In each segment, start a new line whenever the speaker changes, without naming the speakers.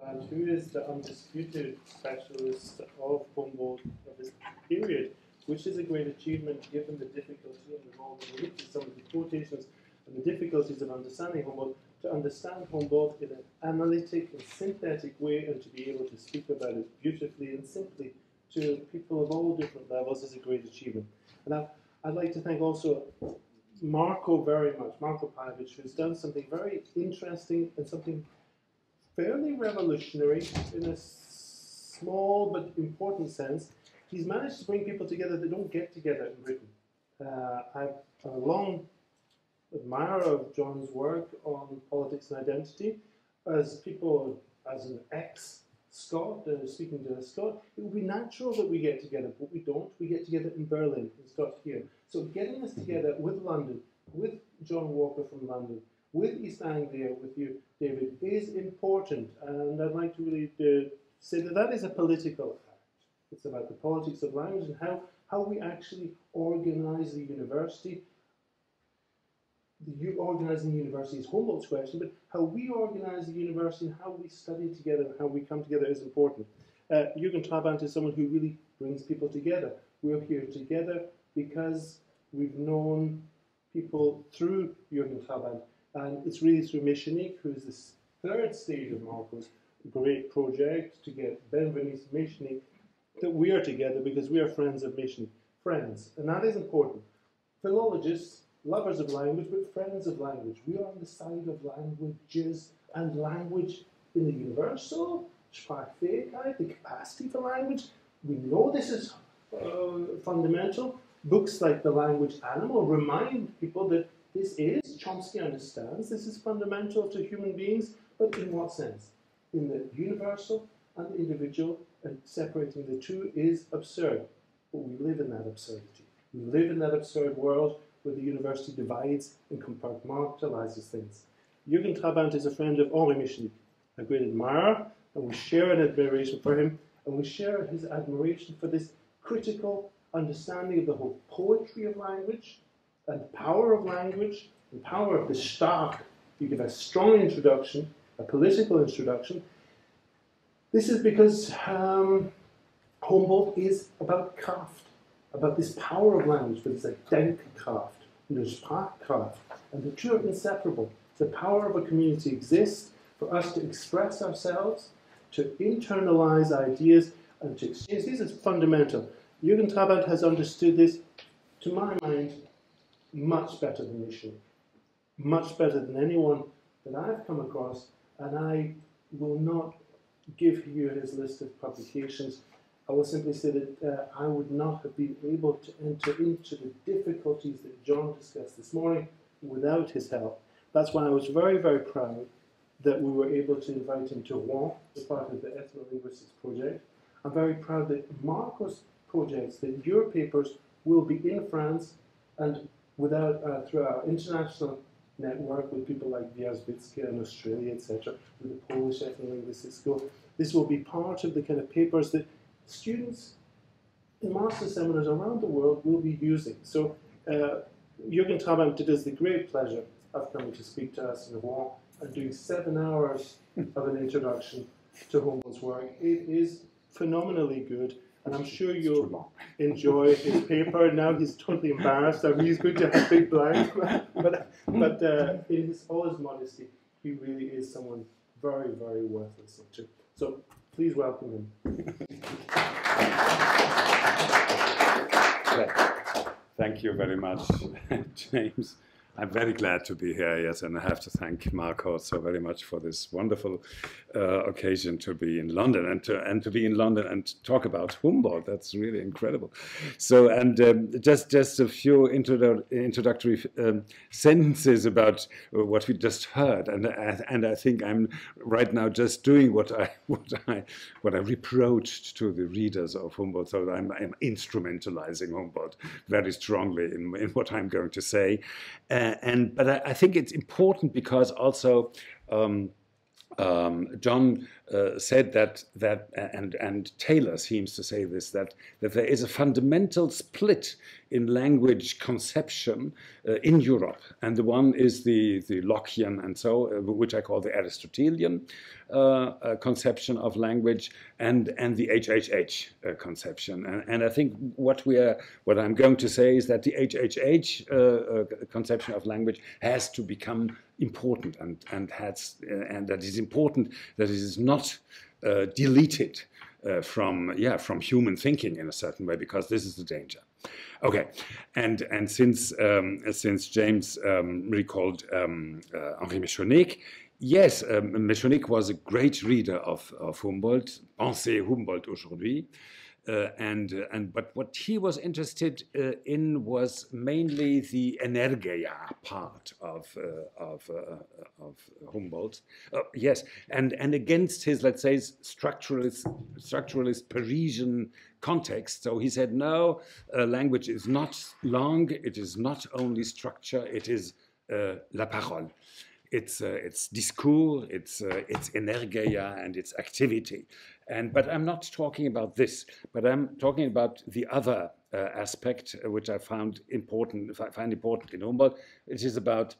and who is the undisputed specialist of Humboldt of this period, which is a great achievement given the difficulty and the role we looked at some of the quotations and the difficulties of understanding Humboldt, to understand Humboldt in an analytic and synthetic way and to be able to speak about it beautifully and simply to people of all different levels is a great achievement. And I'd like to thank also Marco very much, Marco Pavic, who's done something very interesting and something fairly revolutionary in a small but important sense. He's managed to bring people together that don't get together in Britain. I'm a long admirer of John's work on politics and identity. As an ex-Scot, speaking to a Scot, it would be natural that we get together, but we don't. We get together in Berlin, it's not here. So getting us together with London, with John Walker from London, with East Anglia, with you, David, is important. And I'd like to really say that that is a political act. It's about the politics of language and how we actually organize the university. Organizing the university is Humboldt's question, but how we organize the university and how we study together and how we come together is important. Jürgen Trabant is someone who really brings people together. We're here together because we've known people through Jürgen Trabant, and it's really through Michnik, who is this third stage of Marco's great project to get Benveniste Michnik, that we are together because we are friends of Michnik. Friends, and that is important. Philologists, lovers of language, but friends of language. We are on the side of languages and language in the universal, Sprachfähigkeit, the capacity for language. We know this is fundamental. Books like The Language Animal remind people that this is, Chomsky understands, this is fundamental to human beings, but in what sense? In the universal and the individual, and separating the two is absurd. But we live in that absurdity. We live in that absurd world where the university divides and compartmentalizes things. Jürgen Trabant is a friend of Henri Michnik, a great admirer, and we share an admiration for him, and we share his admiration for this critical understanding of the whole poetry of language, and power of language, and power of the Stark. You give a strong introduction, a political introduction. This is because Humboldt is about Kraft, about this power of language, but it's a Denkkraft, and there's Sprachkraft, and the two are inseparable. The power of a community exists for us to express ourselves, to internalize ideas, and to exchange. This is fundamental. Jürgen Trabant has understood this, to my mind, much better than Michnik, much better than anyone that I've come across, and I will not give you his list of publications. I will simply say that I would not have been able to enter into the difficulties that John discussed this morning without his help. That's why I was very, very proud that we were able to invite him to Rouen as part of the Ethno-Linguistics project. I'm very proud that Marco's projects, that your papers will be in France and through our international network with people like Wierzbicka in Australia, etc., with the Polish Ethno-Linguistics School. This will be part of the kind of papers that students in master seminars around the world will be using. So Jürgen Trabant did us the great pleasure of coming to speak to us in Rouen and doing 7 hours of an introduction to Humboldt's work. It is phenomenally good, and I'm sure you'll enjoy his paper. Now he's totally embarrassed. I mean, he's going to have big blank, but in all his modesty, he really is someone very, very worth listening to. So please welcome him.
Thank you very much, James. I'm very glad to be here, yes, and I have to thank Marco so very much for this wonderful occasion to be in London and to be in London and talk about Humboldt. That's really incredible. So, and just a few introductory sentences about what we just heard, and I think I'm right now just doing what I reproached to the readers of Humboldt. So I'm instrumentalizing Humboldt very strongly in what I'm going to say. But I think it's important because also John said that and Taylor seems to say this, that there is a fundamental split in language conception in Europe, and the one is the Lockean and so, which I call the Aristotelian conception of language, and the HHH conception. And I think what I'm going to say is that the HHH conception of language has to become important, and that is important that it is not deleted from human thinking in a certain way, because this is the danger. Okay, and since James recalled Henri Mechonic, yes, Mechonic was a great reader of Humboldt. Pensez Humboldt aujourd'hui. But what he was interested in was mainly the energeia part of Humboldt. Yes, and against his, let's say, structuralist Parisian context. So he said, no, language is not langue. It is not only structure. It is la parole. It's discours, it's energeia, and it's activity. But I'm not talking about this, but I'm talking about the other aspect, which I find important in Humboldt. It is about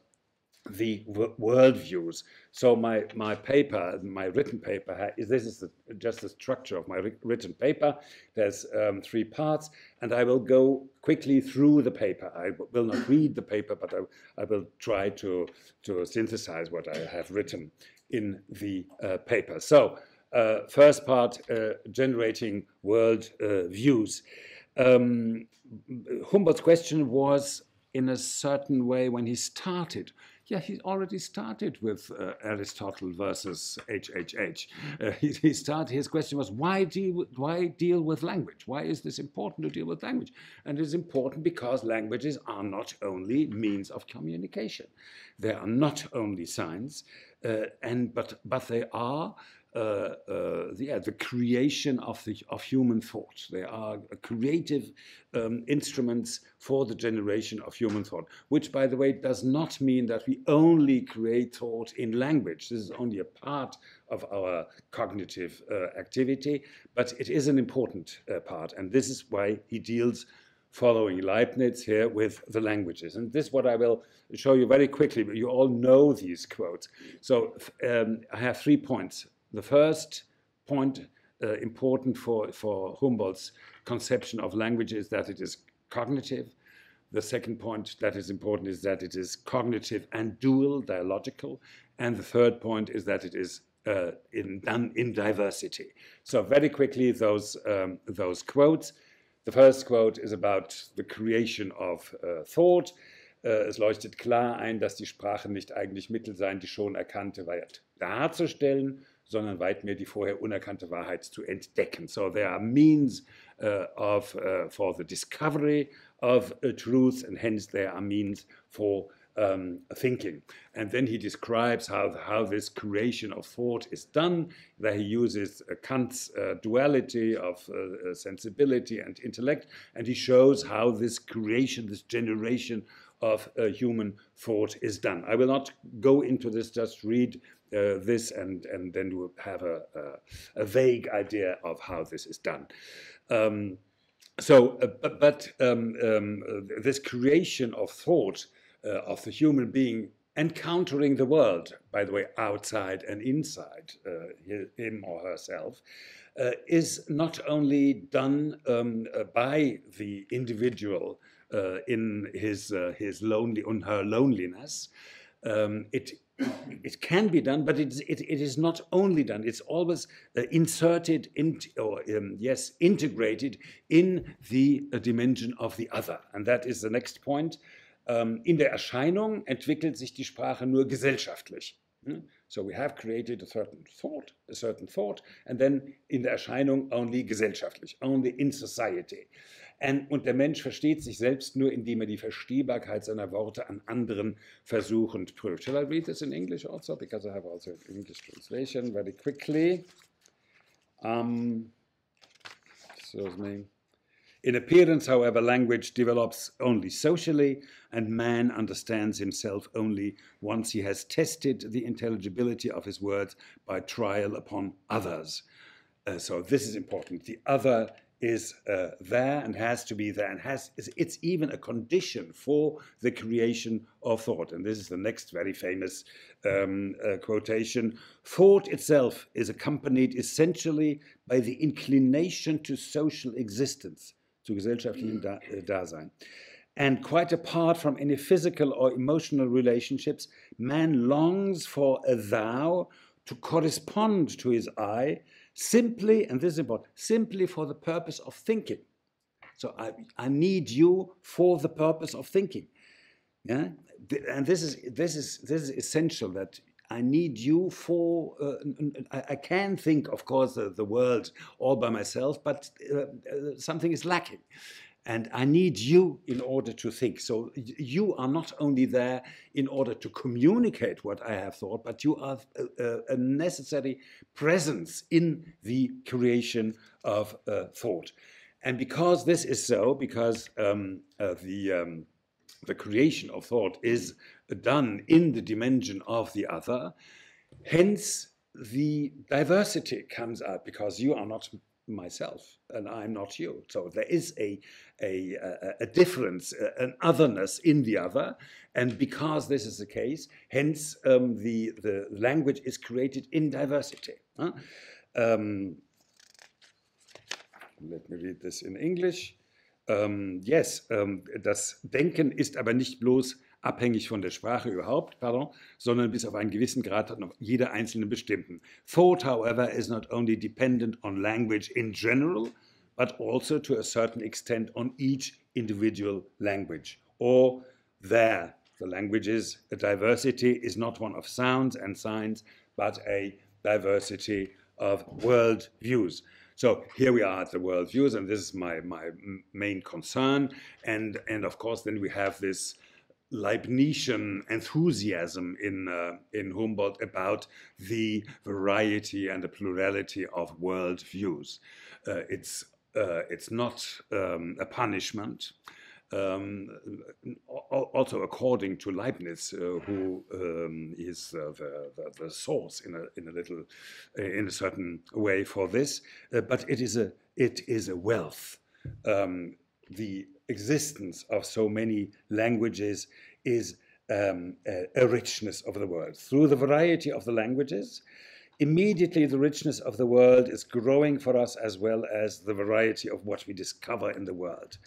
the worldviews. So my written paper, this is just the structure of my written paper. There's 3 parts, and I will go quickly through the paper. I will not read the paper, but I will try to synthesize what I have written in the paper. So first part, generating world views. Humboldt's question was, in a certain way, when he started, he already started with Aristotle versus HHH. His question was, why deal with language? Why is this important to deal with language? And it's important because languages are not only means of communication. They are not only signs, but they are the creation of human thought. They are creative instruments for the generation of human thought, which, by the way, does not mean that we only create thought in language. This is only a part of our cognitive activity, but it is an important part, and this is why he deals, following Leibniz here, with the languages. And this is what I will show you very quickly, but you all know these quotes. So I have 3 points. The first point, important for Humboldt's conception of language, is that it is cognitive. The second point that is important is that it is cognitive and dual, dialogical. And the third point is that it is done in diversity. So very quickly, those quotes. The first quote is about the creation of thought. Es leuchtet klar ein, dass die Sprachen nicht eigentlich Mittel seien, die schon erkannte Wahrheit darzustellen, sondern weit mehr die vorher unerkannte Wahrheit zu entdecken. So there are means for the discovery of truth, and hence there are means for thinking. And then he describes how this creation of thought is done, that he uses Kant's duality of sensibility and intellect, and he shows how this creation, this generation of human thought is done. I will not go into this, just read this, and then you will have a vague idea of how this is done. This creation of thought of the human being encountering the world, by the way, outside and inside him or herself, is not only done by the individual in his lonely and her loneliness. It can be done, but it is not only done. It's always integrated in the dimension of the other, and that is the next point. In der Erscheinung entwickelt sich die Sprache nur gesellschaftlich. So we have created a certain thought, and then in der Erscheinung only gesellschaftlich, only in society. Und der Mensch versteht sich selbst nur, indem die Verstehbarkeit seiner Worte an anderen versuchend prüft. Shall I read this in English also? Because I have also an English translation very quickly. Excuse me. In appearance, however, language develops only socially, and man understands himself only once he has tested the intelligibility of his words by trial upon others. So this is important. The other is there and has to be there, and it's even a condition for the creation of thought. And this is the next very famous quotation. Thought itself is accompanied essentially by the inclination to social existence, zu gesellschaftlichem Dasein. And quite apart from any physical or emotional relationships, man longs for a thou to correspond to his I, simply, and this is important, simply for the purpose of thinking. So I need you for the purpose of thinking. Yeah, and this is essential, that I need you for. I can think, of course, the world all by myself, but something is lacking. And I need you in order to think. So you are not only there in order to communicate what I have thought, but you are a necessary presence in the creation of thought. And because this is so, because the creation of thought is done in the dimension of the other, hence the diversity comes out, because you are not myself and I'm not you. So there is a difference, an otherness in the other, and because this is the case, hence the language is created in diversity. Let me read this in English. Yes, das Denken ist aber nicht bloß abhängig von der Sprache überhaupt, sondern bis auf einen gewissen Grad noch jeder einzelne bestimmten. Thought, however, is not only dependent on language in general, but also to a certain extent on each individual language. Or there, the languages, a diversity is not one of sounds and signs, but a diversity of world views. So here we are at the world views, and this is my main concern. And of course, then we have this Leibnizian enthusiasm in Humboldt about the variety and the plurality of world views. It's not a punishment. Also, according to Leibniz, who is the source in a certain way for this, but it is a wealth. The existence of so many languages is a richness of the world. Through the variety of the languages, immediately the richness of the world is growing for us, as well as the variety of what we discover in the world.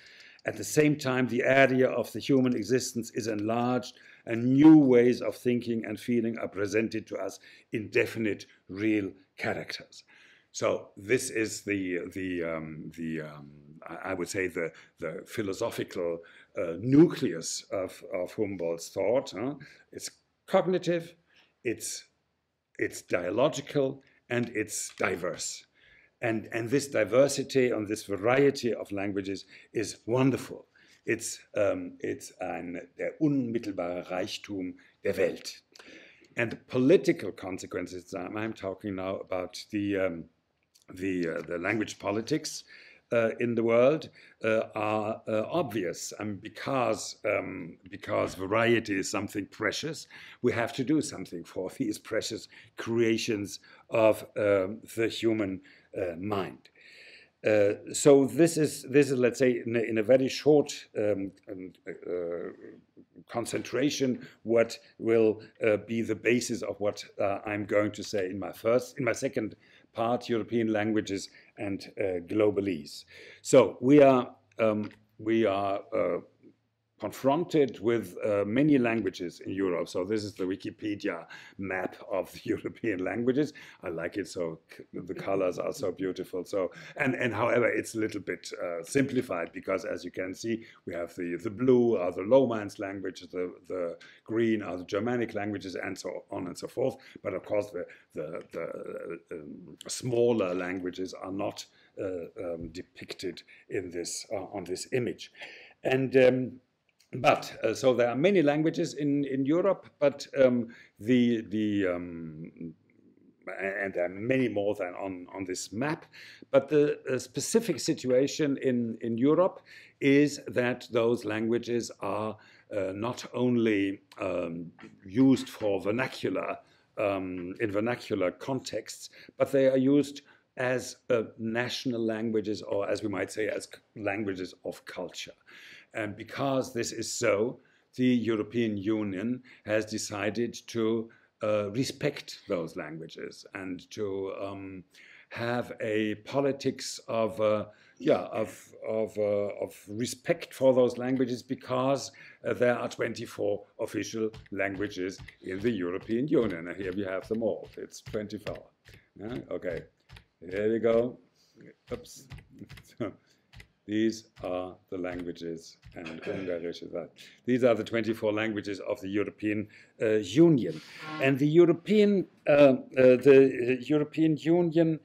At the same time, the area of the human existence is enlarged, and new ways of thinking and feeling are presented to us in definite, real characters. So this is I would say the philosophical nucleus of Humboldt's thought. It's cognitive, it's dialogical, and it's diverse. And this diversity and this variety of languages is wonderful. It's der unmittelbare Reichtum der Welt. And the political consequences, I'm talking now about the language politics in the world, are obvious. Because variety is something precious, we have to do something for these precious creations of the human mind. So this is, let's say, in a very short concentration, what will be the basis of what I'm going to say in my second part, European languages and globalese. So we are confronted with many languages in Europe. So this is the Wikipedia map of the European languages. I like it, so the colors are so beautiful. So and however, it's a little bit simplified, because as you can see, we have the blue are the Lomance languages, the green are the Germanic languages, and so on and so forth. But of course, the smaller languages are not depicted in this on this image, and. So there are many languages in Europe, but the and there are many more than on this map. But the specific situation in Europe is that those languages are not only used for vernacular, in vernacular contexts, but they are used as national languages, or as we might say, as languages of culture. And because this is so, the European Union has decided to respect those languages and to have a politics of respect for those languages, because there are 24 official languages in the European Union, and here we have them all. It's 24. Yeah? Okay, here we go. Oops. So, these are the languages, and Ungarisch is that. These are the 24 languages of the European Union, and the European Union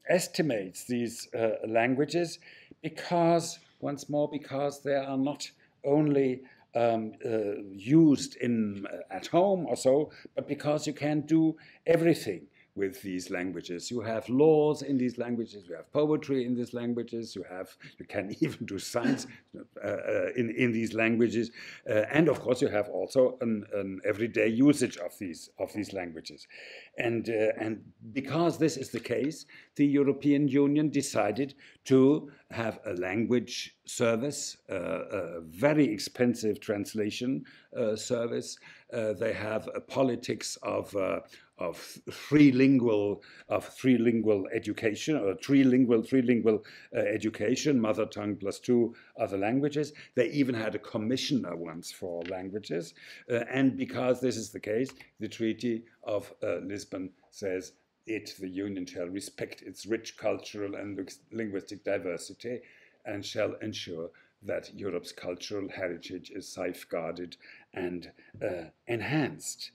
estimates these languages because, once more, because they are not only used at home or so, but because you can do everything with these languages. You have laws in these languages, you have poetry in these languages, you can even do science in these languages, and of course you have also an everyday usage of these languages. And because this is the case, the European Union decided to have a language service, a very expensive translation service. They have a politics of trilingual education, or trilingual education, mother tongue plus 2 other languages. They even had a commissioner once for languages. And because this is the case, the Treaty of Lisbon says the Union shall respect its rich cultural and linguistic diversity and shall ensure that Europe's cultural heritage is safeguarded and enhanced.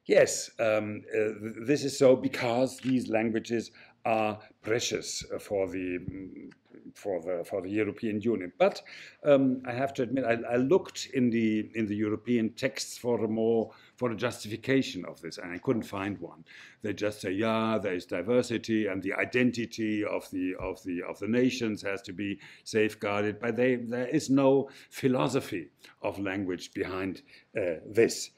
Yes, this is so because these languages are precious for the European Union. But I have to admit, I looked in the European texts for a justification of this, and I couldn't find one. They just say, yeah, there is diversity, and the identity of the nations has to be safeguarded. But there is no philosophy of language behind this.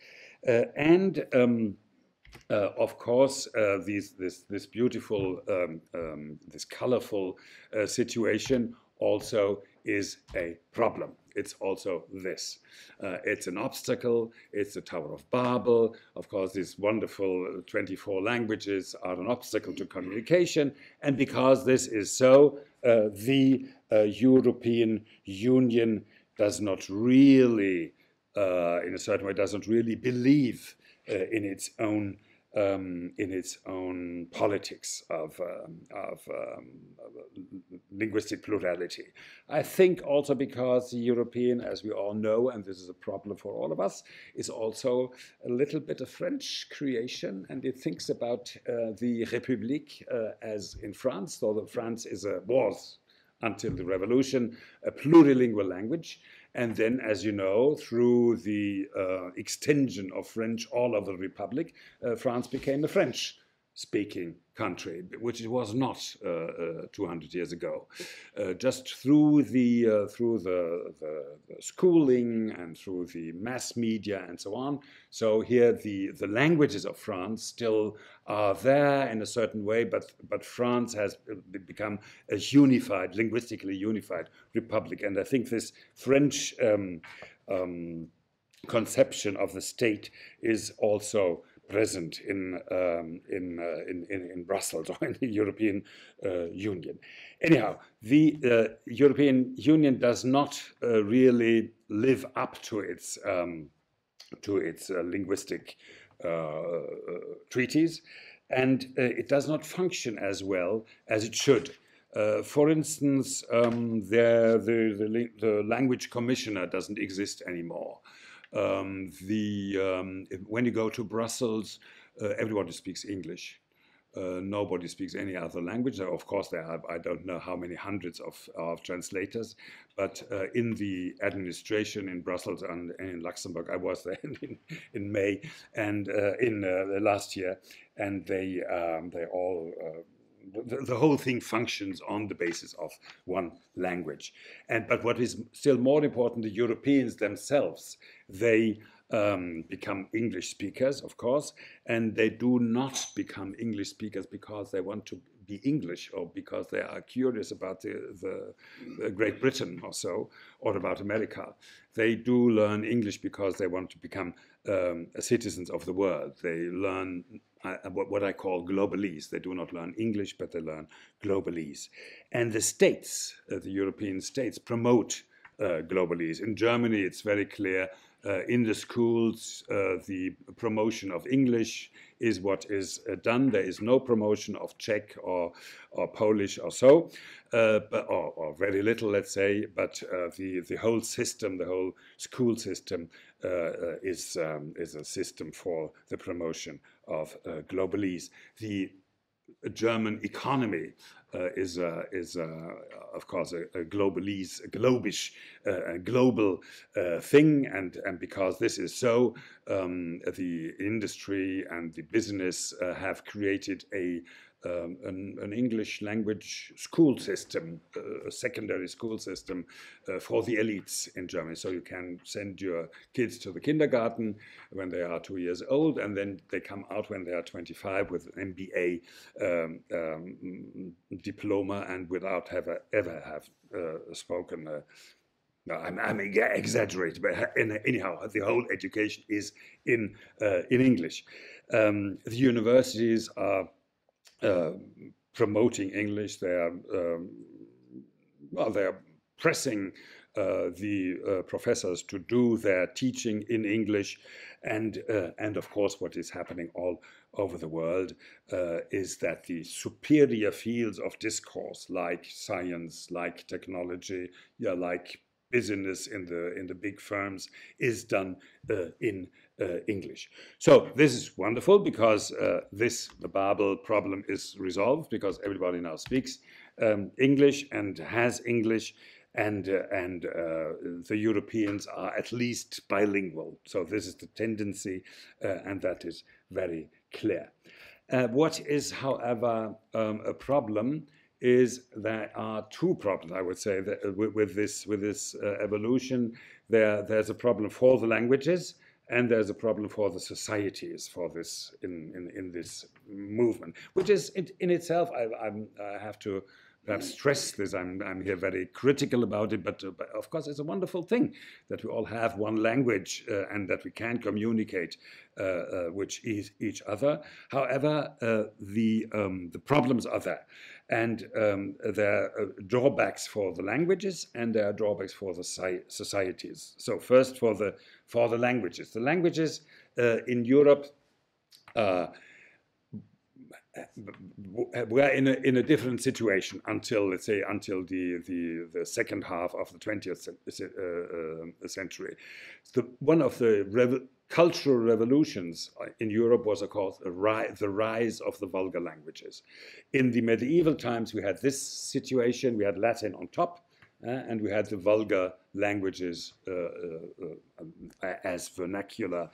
Of course, this beautiful, this colorful situation also is a problem. It's also this. It's an obstacle. It's the Tower of Babel. Of course, these wonderful 24 languages are an obstacle to communication. And because this is so, the European Union does not really, in a certain way, doesn't really believe in its own politics of linguistic plurality. I think also because the European, as we all know, and this is a problem for all of us, is also a little bit a French creation, and it thinks about the République as in France, though France was, until the revolution, a plurilingual language. And then, as you know, through the extension of French all over the Republic, France became a French-speaking country, which it was not 200 years ago. Just through the schooling and through the mass media and so on. So here the languages of France still are there in a certain way, but France has become a unified, linguistically unified republic. And I think this French conception of the state is also present in Brussels or in the European Union. Anyhow, the European Union does not really live up to its linguistic treaties, and it does not function as well as it should. For instance, the language commissioner doesn't exist anymore. When you go to Brussels, everybody speaks English. nobody speaks any other language. Of course, there are, I don't know how many hundreds of translators, but in the administration in Brussels and in Luxembourg, I was there in May and in last year, and they all. The whole thing functions on the basis of one language. But what is still more important, the Europeans themselves, they become English speakers, of course, and they do not become English speakers because they want to be English or because they are curious about the Great Britain or so, or about America. They do learn English because they want to become citizens of the world. They learn what I call globalese. They do not learn English, but they learn globalese. And the states, the European states, promote globalese. In Germany, it's very clear. In the schools, the promotion of English is what is done. There is no promotion of Czech or Polish or so, or very little, let's say. But the whole system, the whole school system, is a system for the promotion of globalese. The German economy is of course a globalese, a globish, a global thing, and because this is so, the industry and the business have created an English language school system, a secondary school system for the elites in Germany. So you can send your kids to the kindergarten when they are 2 years old, and then they come out when they are 25 with an MBA diploma and without ever have spoken. No, I'm exaggerating, but anyhow, the whole education is in English. The universities are promoting English. They are pressing the professors to do their teaching in English, and of course, what is happening all over the world is that the superior fields of discourse, like science, like technology, like business in the big firms, is done in English. So this is wonderful because the Babel problem is resolved because everybody now speaks English and has English, and the Europeans are at least bilingual. So this is the tendency, and that is very clear. What is, however, a problem is there are two problems, I would say, that with this evolution. There's a problem for the languages, and there's a problem for the societies for this in this movement, which is in itself. I have to perhaps stress this. I'm here very critical about it, but of course it's a wonderful thing that we all have one language and that we can communicate with each other. However, the problems are there, and there are drawbacks for the languages and there are drawbacks for the societies. So first, for the languages. The languages in Europe. We are in a different situation until, let's say, until the second half of the 20th century. One of the cultural revolutions in Europe was, of course, the rise of the vulgar languages. In the medieval times, we had this situation. We had Latin on top, and we had the vulgar languages as vernacular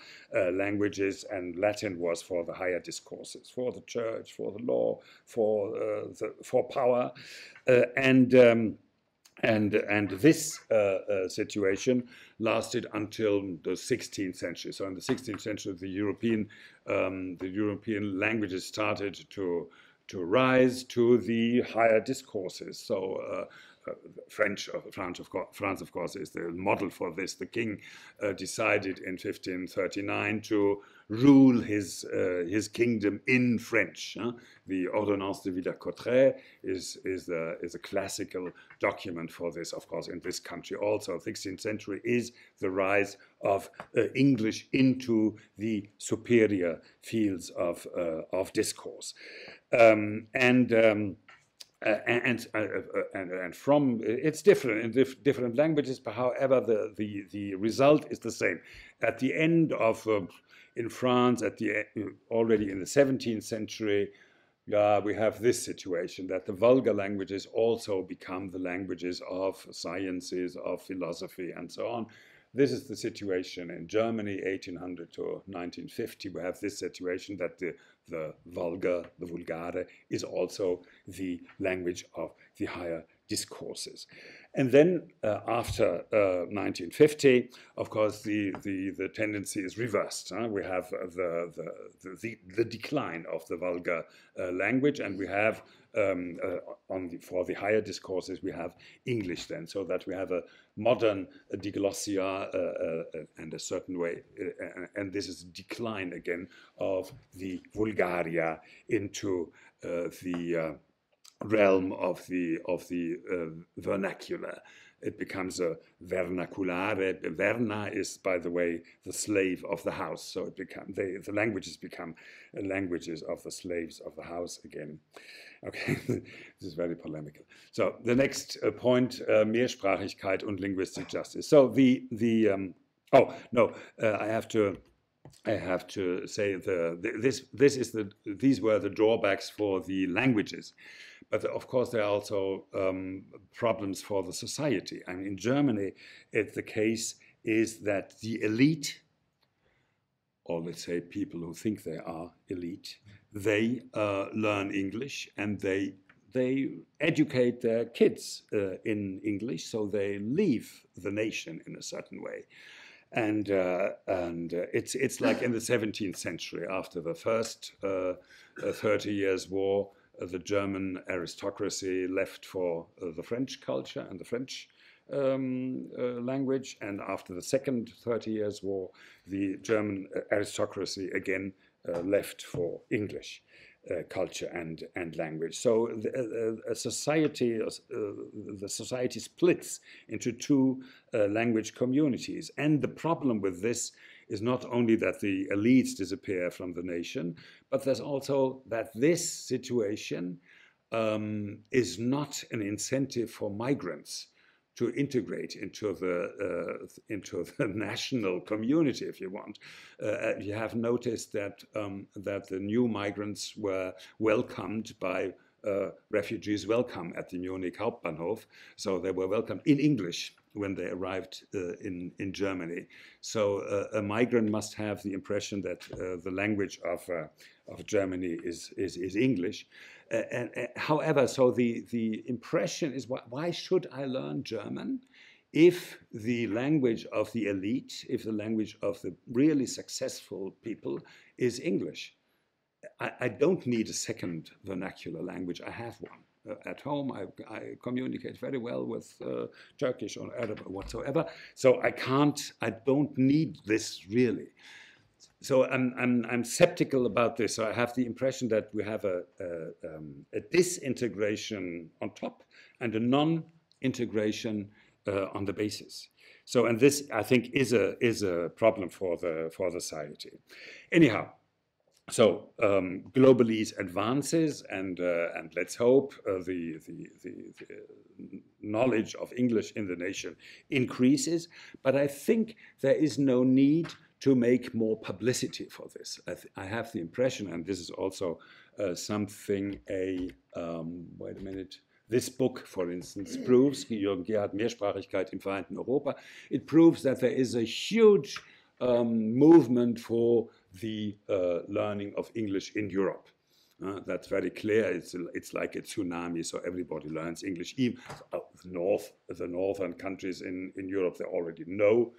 languages, and Latin was for the higher discourses, for the church, for the law, for power, and this situation lasted until the 16th century. So in the 16th century, the European languages started to rise to the higher discourses. So France, of course, is the model for this. The king decided in 1539 to rule his kingdom in French. The Ordonnance de Villers-Cotterêts is a classical document for this, of course, in this country also. 16th century is the rise of English into the superior fields of discourse. And from it's different in different languages, but however the result is the same. At the end of in France, already in the 17th century, we have this situation that the vulgar languages also become the languages of sciences, of philosophy, and so on. This is the situation in Germany, 1800 to 1950. We have this situation that the vulgar, the vulgare, is also the language of the higher discourses. And then after 1950, of course, the tendency is reversed. We have the decline of the vulgar language, and we have for the higher discourses, we have English then, so that we have a modern diglossia and a certain way, and this is a decline again of the vulgaria into the realm of the vernacular. It becomes a vernaculare. Verna is, by the way, the slave of the house. So it the languages become languages of the slaves of the house again. Okay, this is very polemical. So the next point, Mehrsprachigkeit und linguistic justice. So I have to say these were the drawbacks for the languages. But of course, there are also problems for the society. I mean, in Germany, the case is that the elite, or let's say people who think they are elite, they learn English and they educate their kids in English, so they leave the nation in a certain way. And it's like in the 17th century, after the first 30 Years' War, the German aristocracy left for the French culture and the French language, and after the second 30 Years' War, the German aristocracy again left for English culture and language. So the society splits into two language communities, and the problem with this is not only that the elites disappear from the nation, but there's also that this situation is not an incentive for migrants to integrate into the national community, if you want. You have noticed that the new migrants were welcomed by refugees welcome at the Munich Hauptbahnhof. So they were welcomed in English when they arrived in Germany. So a migrant must have the impression that the language of Germany is English. However, so the impression is, why should I learn German if the language of the elite, if the language of the really successful people is English? I don't need a second vernacular language. I have one. At home, I communicate very well with Turkish or Arab or whatsoever. So I don't need this really. So I'm skeptical about this. So I have the impression that we have a disintegration on top and a non-integration on the basis. So, and this I think is a problem for the society. Anyhow. So globalese advances, and let's hope the knowledge of English in the nation increases. But I think there is no need to make more publicity for this. I have the impression, and this is also something wait a minute. This book, for instance, proves, Jürgen Gerhard, Mehrsprachigkeit im Vereinten Europa, it proves that there is a huge movement for the learning of English in Europe. That's very clear. It's like a tsunami, so everybody learns English. Even the northern countries in Europe, they already know.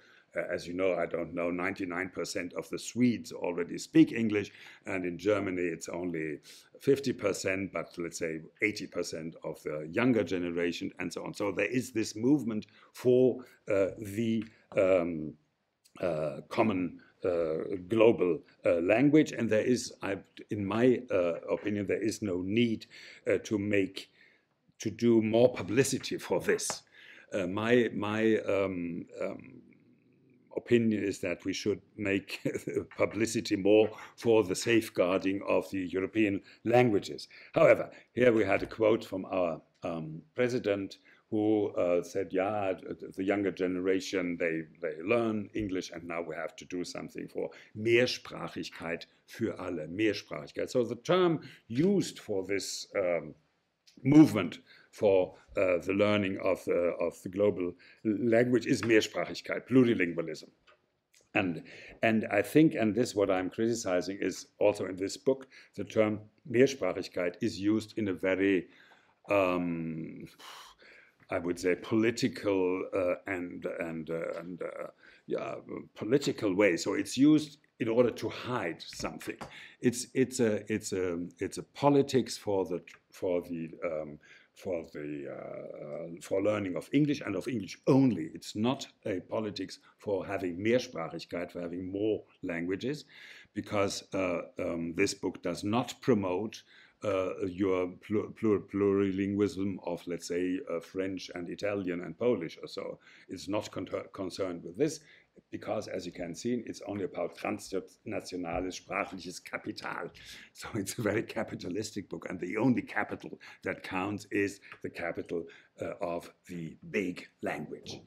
As you know, I don't know, 99% of the Swedes already speak English, and in Germany it's only 50%, but let's say 80% of the younger generation, and so on. So there is this movement for the common global language, and there is, in my opinion, there is no need to do more publicity for this. My opinion is that we should make publicity more for the safeguarding of the European languages. However, here we had a quote from our president, who said, yeah, the younger generation, they learn English and now we have to do something for Mehrsprachigkeit für alle, Mehrsprachigkeit. So the term used for this movement for the learning of the global language is Mehrsprachigkeit, plurilingualism. And I think, and this what I'm criticizing is also in this book, the term Mehrsprachigkeit is used in a very I would say political political way. So it's used in order to hide something. It's a politics for learning of English and of English only. It's not a politics for having Mehrsprachigkeit, for having more languages, because this book does not promote your plurilingualism of, let's say, French and Italian and Polish or so. It's not concerned with this, because, as you can see, it's only about transnationales sprachliches Kapital. So it's a very capitalistic book, and the only capital that counts is the capital of the big language.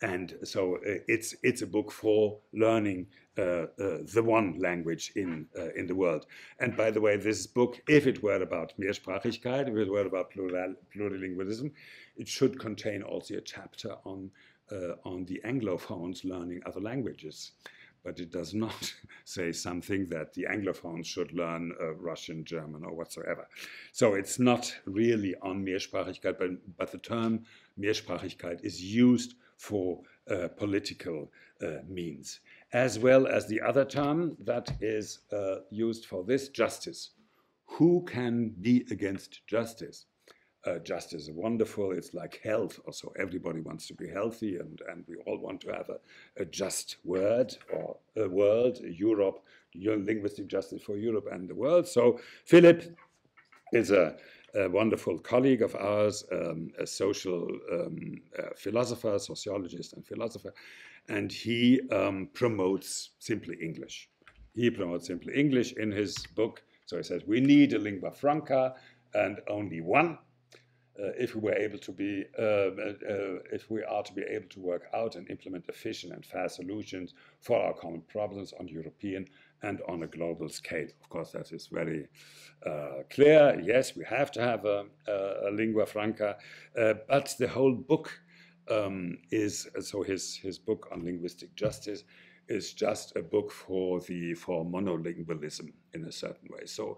And so it's a book for learning the one language in the world. And by the way, this book, if it were about Mehrsprachigkeit, if it were about plurilingualism, it should contain also a chapter on the Anglophones learning other languages. But it does not say something that the Anglophones should learn Russian, German, or whatsoever. So it's not really on Mehrsprachigkeit, but the term Mehrsprachigkeit is used for political means, as well as the other term that is used for this, justice. Who can be against justice? Justice is wonderful. It's like health also. Everybody wants to be healthy, and we all want to have a just word or a world, Europe, linguistic justice for Europe and the world. So Philip is a wonderful colleague of ours, a social philosopher, sociologist and philosopher, and he promotes simply English. He promotes simply English in his book. So he says, we need a lingua franca and only one. If we are to be able to work out and implement efficient and fast solutions for our common problems on European and on a global scale. Of course, that is very clear. Yes, we have to have a lingua franca, but the whole book is, so his book on linguistic justice is just a book for monolingualism in a certain way. So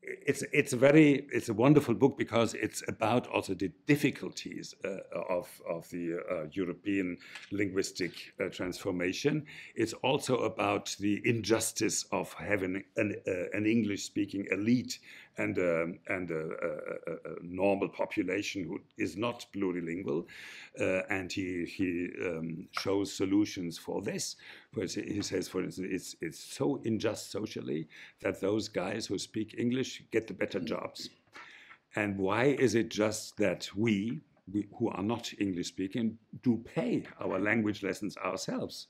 it's a wonderful book because it's about also the difficulties of the European linguistic transformation. It's also about the injustice of having an English-speaking elite and a normal population who is not plurilingual, and he shows solutions for this. He says, for instance, it's so unjust socially that those guys who speak English get the better jobs. And why is it just that we who are not English speaking do pay our language lessons ourselves?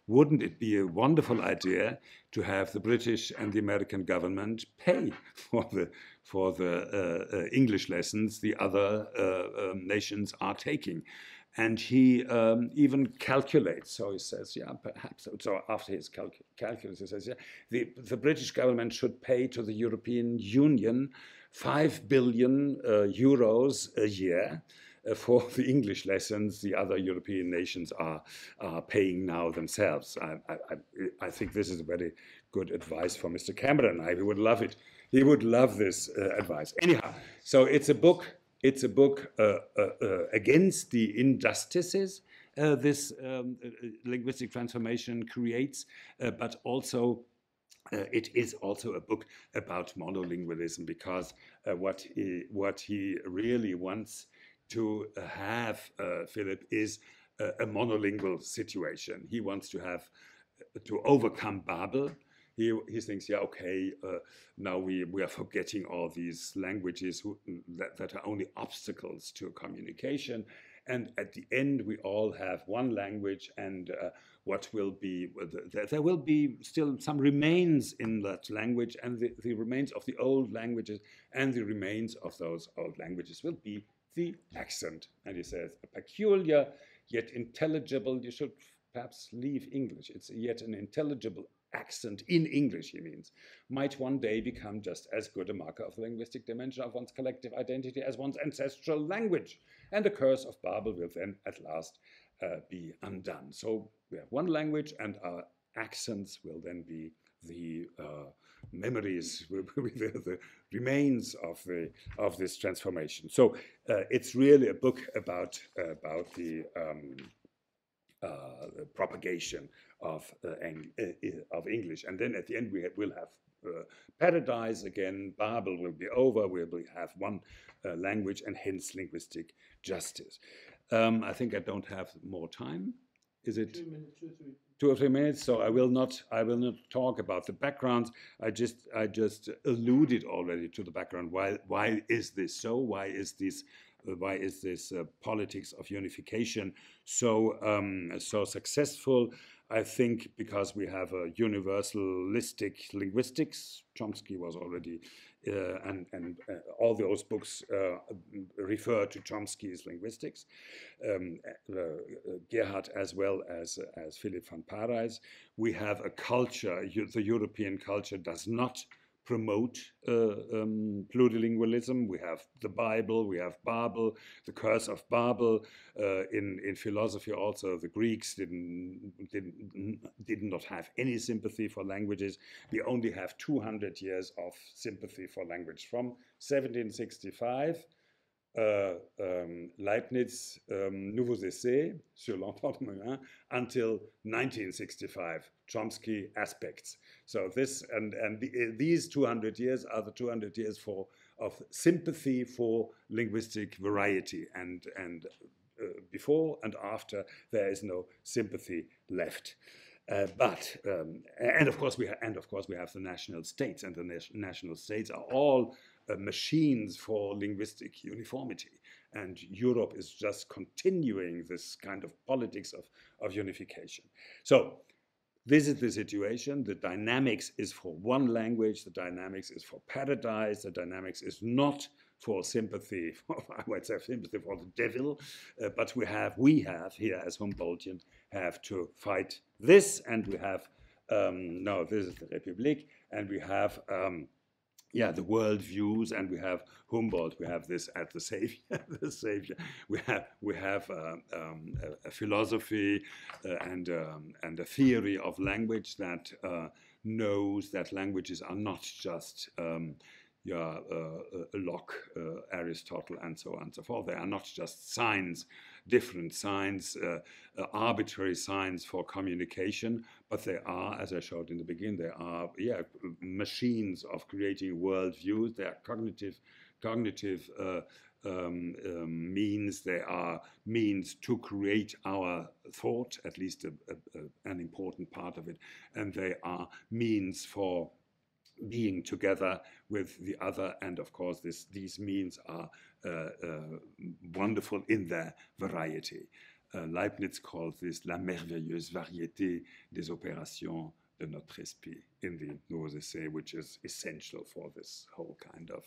Wouldn't it be a wonderful idea to have the British and the American government pay for the English lessons the other nations are taking? And he even calculates. So he says, yeah, perhaps. So after his calculus, he says, yeah, the British government should pay to the European Union 5 billion euros a year for the English lessons the other European nations are paying now themselves. I think this is a very good advice for Mr. Cameron. He would love it. He would love this advice. Anyhow, so it's a book. It's a book against the injustices this linguistic transformation creates, but also it is also a book about monolingualism, because what he really wants to have, Philip, is a monolingual situation. He wants to overcome Babel. He thinks, yeah, okay, now we are forgetting all these languages that are only obstacles to communication. And at the end, we all have one language, and what will be, there will be still some remains in that language, and the remains of the old languages and the remains of those old languages will be the accent. And he says, a peculiar yet intelligible, you should perhaps leave English, it's yet an intelligible accent in English, he means, might one day become just as good a marker of the linguistic dimension of one's collective identity as one's ancestral language. And the curse of Babel will then at last be undone. So we have one language, and our accents will then be the memories, will be the remains of this transformation. So it's really a book about the propagation of English. And then at the end we'll have paradise again, Babel will be over, we will have one language and hence linguistic justice. I think I don't have more time. Is it
2 minutes, 2 or 3?
2 or 3 minutes? So I will not talk about the background. I just alluded already to the background. Why is this so? Why is this politics of unification so successful? I think because we have a universalistic linguistics. Chomsky was already, and all those books refer to Chomsky's linguistics. Gerhard as well as Philip van Parijs. We have a culture, the European culture does not promote plurilingualism. We have the Bible, we have Babel, the curse of Babel. In philosophy also, the Greeks did not have any sympathy for languages. We only have 200 years of sympathy for language. From 1765, Leibniz, Nouveaux Essais sur l'entendement humain, until 1965, Chomsky aspects. So this these 200 years are the 200 years of sympathy for linguistic variety, and before and after there is no sympathy left. And of course we have the national states, and the national states are all machines for linguistic uniformity, and Europe is just continuing this kind of politics of unification. So this is the situation. The dynamics is for one language, the dynamics is for paradise, the dynamics is not for sympathy, I might say sympathy for the devil, but we have here as Humboldtian have to fight this, and we have, no, this is the Republik, and we have the world views, and we have Humboldt. We have this at the Savior. The Savior. We have a philosophy and a theory of language that knows that languages are not just Locke, Aristotle, and so on and so forth. They are not just signs, different signs, arbitrary signs for communication, but they are, as I showed in the beginning, they are machines of creating worldviews. They are cognitive means. They are means to create our thought, at least an important part of it, and they are means for being together with the other, and of course these means are wonderful in their variety. Leibniz calls this la merveilleuse variété des opérations de notre esprit in the Nouveaux Essais, which is essential for this whole kind of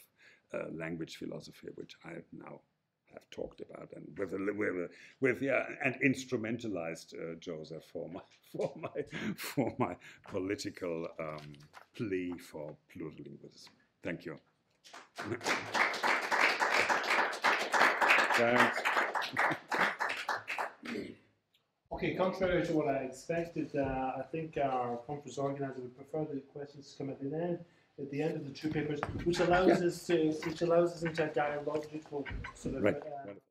language philosophy, which I now have talked about, and with and instrumentalized Joseph for my political plea for plurilingualism. Thank you. Thanks.
Okay, contrary to what I expected, I think our conference organizer would prefer the questions to come at the end of the two papers, which allows us into a dialogical sort of